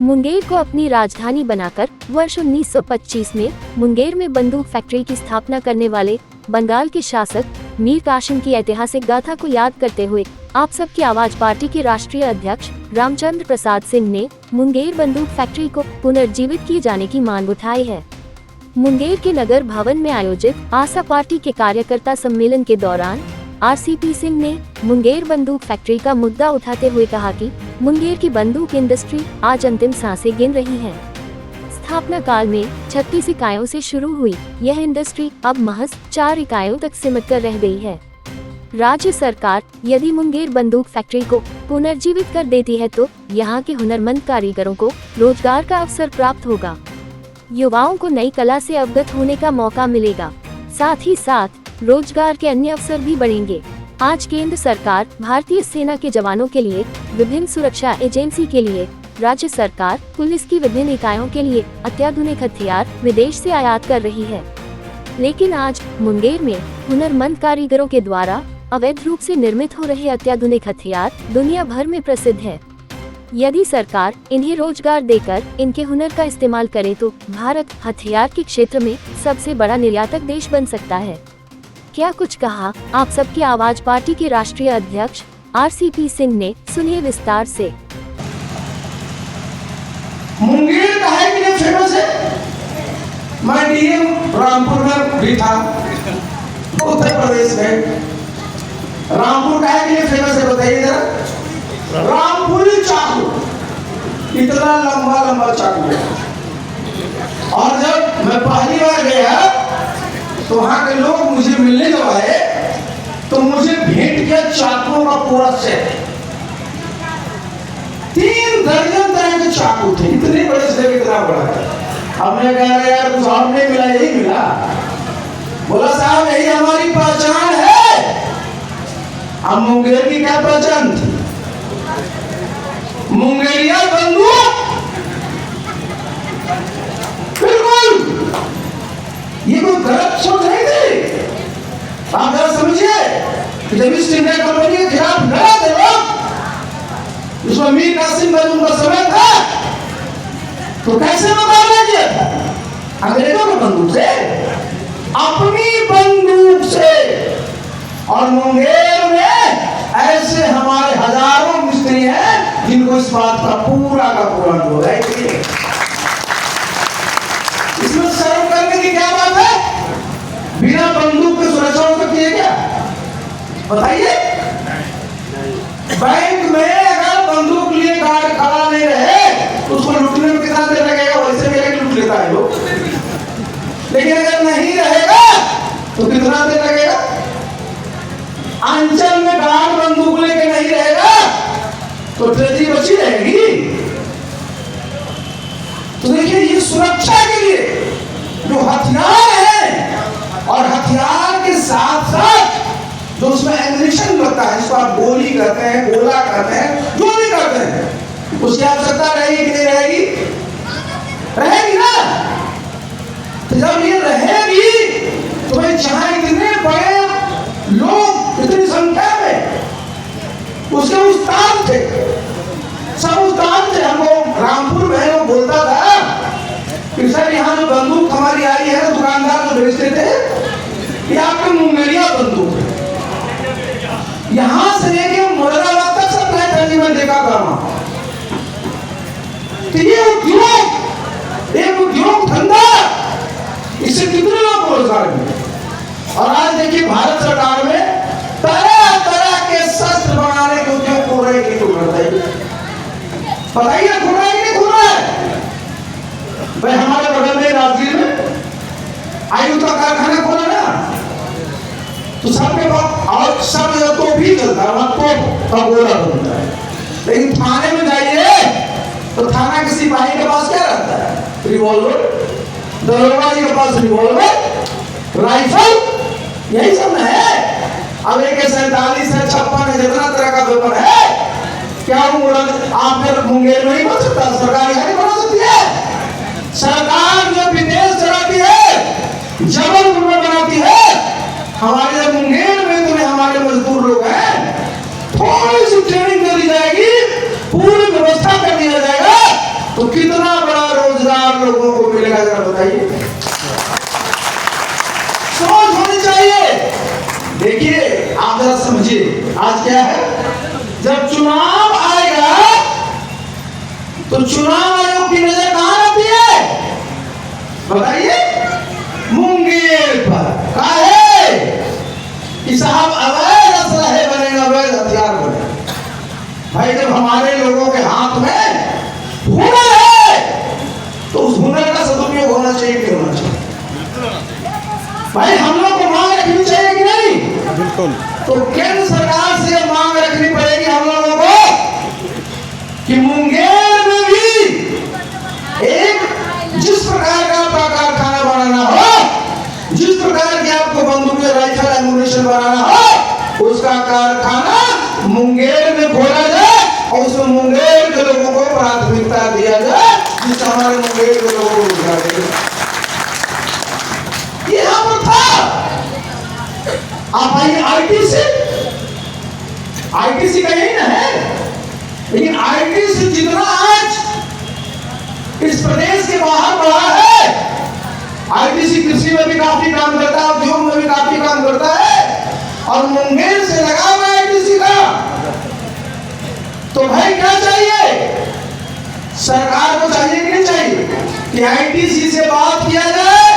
मुंगेर को अपनी राजधानी बनाकर वर्ष 1925 में मुंगेर में बंदूक फैक्ट्री की स्थापना करने वाले बंगाल के शासक मीर कासिम की ऐतिहासिक गाथा को याद करते हुए आप सबकी आवाज पार्टी के राष्ट्रीय अध्यक्ष रामचंद्र प्रसाद सिंह ने मुंगेर बंदूक फैक्ट्री को पुनर्जीवित किए जाने की मांग उठाई है। मुंगेर के नगर भवन में आयोजित आशा पार्टी के कार्यकर्ता सम्मेलन के दौरान आरसीपी सिंह ने मुंगेर बंदूक फैक्ट्री का मुद्दा उठाते हुए कहा कि मुंगेर की बंदूक इंडस्ट्री आज अंतिम सांसें गिन रही है। स्थापना काल में 36 इकाइयों से शुरू हुई यह इंडस्ट्री अब महज 4 इकाइयों तक सिमट कर रह गई है। राज्य सरकार यदि मुंगेर बंदूक फैक्ट्री को पुनर्जीवित कर देती है तो यहाँ के हुनरमंद कारीगरों को रोजगार का अवसर प्राप्त होगा, युवाओं को नई कला से अवगत होने का मौका मिलेगा, साथ ही साथ रोजगार के अन्य अवसर भी बढ़ेंगे। आज केंद्र सरकार भारतीय सेना के जवानों के लिए, विभिन्न सुरक्षा एजेंसी के लिए, राज्य सरकार पुलिस की विभिन्न इकाइयों के लिए अत्याधुनिक हथियार विदेश से आयात कर रही है, लेकिन आज मुंगेर में हुनरमंद कारीगरों के द्वारा अवैध रूप से निर्मित हो रहे अत्याधुनिक हथियार दुनिया भर में प्रसिद्ध है। यदि सरकार इन्हें रोजगार देकर इनके हुनर का इस्तेमाल करे तो भारत हथियार के क्षेत्र में सबसे बड़ा निर्यातक देश बन सकता है। क्या कुछ कहा आप सबकी आवाज पार्टी के राष्ट्रीय अध्यक्ष आरसीपी सिंह ने, सुनिए विस्तार से। मुंगेर का है कि नहीं फेमस है? मैं डीएम रामपुर में भी था, उत्तर प्रदेश में। रामपुर का है कि नहीं फेमस है बताइए जरा। रामपुरी चाकू, इतना लंबा लंबा चाकू है। और जब मैं पहली बार गया तो वहां के लोग मुझे मिलने जब आए तो मुझे भेंट किया चाकुओं का पूरा सेट। 3 दर्जन तरह के चाकू थे, इतने बड़े से इतना बड़ा। अब मैं कह रहा यार कुछ और नहीं मिला, यही मिला। बोला साहब यही हमारी पहचान है। अब मुंगेर की क्या पहचान थी? मुंगेरिया बंदूक, बिल्कुल ये कोई गलत सोच नहीं थी। आप जरा समझिए कि जब ईस्ट इंडिया कंपनी के खिलाफ लड़ा थे लोग, इसमें मीर कासिम का उनका समय था, तो कैसे मुकाबला किया था? अंग्रेजों की बंदूक से, अपनी बंदूक से। और मुंगेर में ऐसे हमारे हजारों मिस्त्री हैं जिनको इस बात का पूरा अनुभव है। इसमें शर्म करने की क्या बात है? बिना बंदूक के सुरक्षा हो सकती है क्या? बताइए। बैंक में अगर बंदूक लिए गार्ड खड़ा नहीं रहे तो उसको लूटने में कितना देर लगेगा? वैसे मेरे लूट लेता है लोग, लेकिन अगर नहीं रहेगा तो कितना देर लगेगा? अंचल में गार्ड बंदूक लेके नहीं रहेगा तो ट्रेजरी बची रहेगी। तो देखिए ये सुरक्षा के लिए जो हथियार है और हथियार के साथ साथ जो उसमें एमिनिशन लगता है, जिसको आप गोली कहते हैं, गोला कहते हैं, जो भी कहते हैं, उसकी आवश्यकता रहेगी कि नहीं रहेगी? रहेगी ना। तो जब ये रहेगी तो भाई जहां इतने बड़े लोग, इतनी संख्या में, उसके उस्ताद थे, सब उस्ताद थे। हमको रामपुर में वो बोलता था कि सर यहाँ जो बंदूक हमारी आई है तो दुकानदार को बेचते थे, ये आपके मुंगेरिया बंदूक है। यहाँ से लेके मुरादाबाद तक सप्लाई करने में देखा करना। तो ये उद्योग, एक उद्योग धंधा, इससे कितने लोग रोजगार मिले। और आज देखिए भारत सरकार में तरह तरह के शस्त्र बनाने के उद्योग हो रहे हैं। बताइए खुल रहा है कि नहीं खुल रहा है? भाई हमारे बगल में राजगीर में आयुध का कारखाना खोला ना, तो सबके पास और सब तो भी चलता है, वहां तो गोला बनता है। लेकिन थाने में जाइए तो थाना के सिपाही के पास क्या रहता है? रिवॉल्वर। दरोगा जी के पास रिवॉल्वर, राइफल, यही सब है। अब AK-47 है, 56 है, जितना तरह का वेपन है, क्या आप मुंगेर में ही बन सकता? सरकार यहाँ नहीं बना सकती है। सरकार जो विदेश चलाती है, जबलपुर में बनाती है, हमारे जब मुंगेर में तो हमारे मजदूर लोग हैं, थोड़ी सी ट्रेनिंग दे दी जाएगी, पूरी व्यवस्था कर दिया जाएगा तो कितना बड़ा रोजगार लोगों को मिलेगा, जरा बताइए। सोच होनी चाहिए। देखिए आप जरा समझिए, आज क्या है, जब चुनाव आएगा तो चुनाव आयोग की नजर कहां रहती है, बताइए? मुंगेर पर। कहा है कि साहब अवैध असलहे बनेगा, अवैध हथियार बने। भाई जब हमारे लोगों के हाथ में हुनर है तो उस हुनर का सदुपयोग होना चाहिए कि होना चाहिए? भाई हम लोग को मांग रखनी चाहिए कि नहीं? बिल्कुल। तो केंद्र सरकार से मांग रखनी पड़ेगी हम लोगों को कि मुंगेर में भी एक जिस प्रकार का आपका कारखाना बनाना हो, जिस प्रकार की आपको बंदूक राइफल एमुनिशन बनाना हो, उसका कारखाना मुंगेर में खोला जाए और उसमें मुंगेर के लोगों को प्राथमिकता दिया जाए, जिससे हमारे मुंगेर के लोगों को रोजगार देगा। ये यहाँ पर था। आप आइए आईटीसी, आईटीसी का यही ना है, लेकिन आईटीसी जितना आज इस प्रदेश के बाहर बढ़ा है, आईटीसी कृषि में भी काफी काम करता है, उद्योग में भी काफी काम करता है, और मुंगेर से लगा हुआ है आईटीसी का। तो भाई क्या चाहिए, सरकार को चाहिए कि नहीं चाहिए कि आईटीसी से बात किया जाए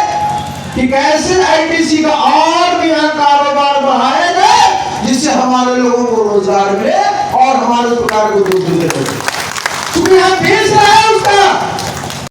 कि कैसे आईटीसी का और भी यहाँ कारोबार बढ़ाया जाए, जिससे हमारे लोगों को रोजगार मिले और हमारे सरकार को दूध मिले, क्योंकि यहाँ बेच रहा है उसका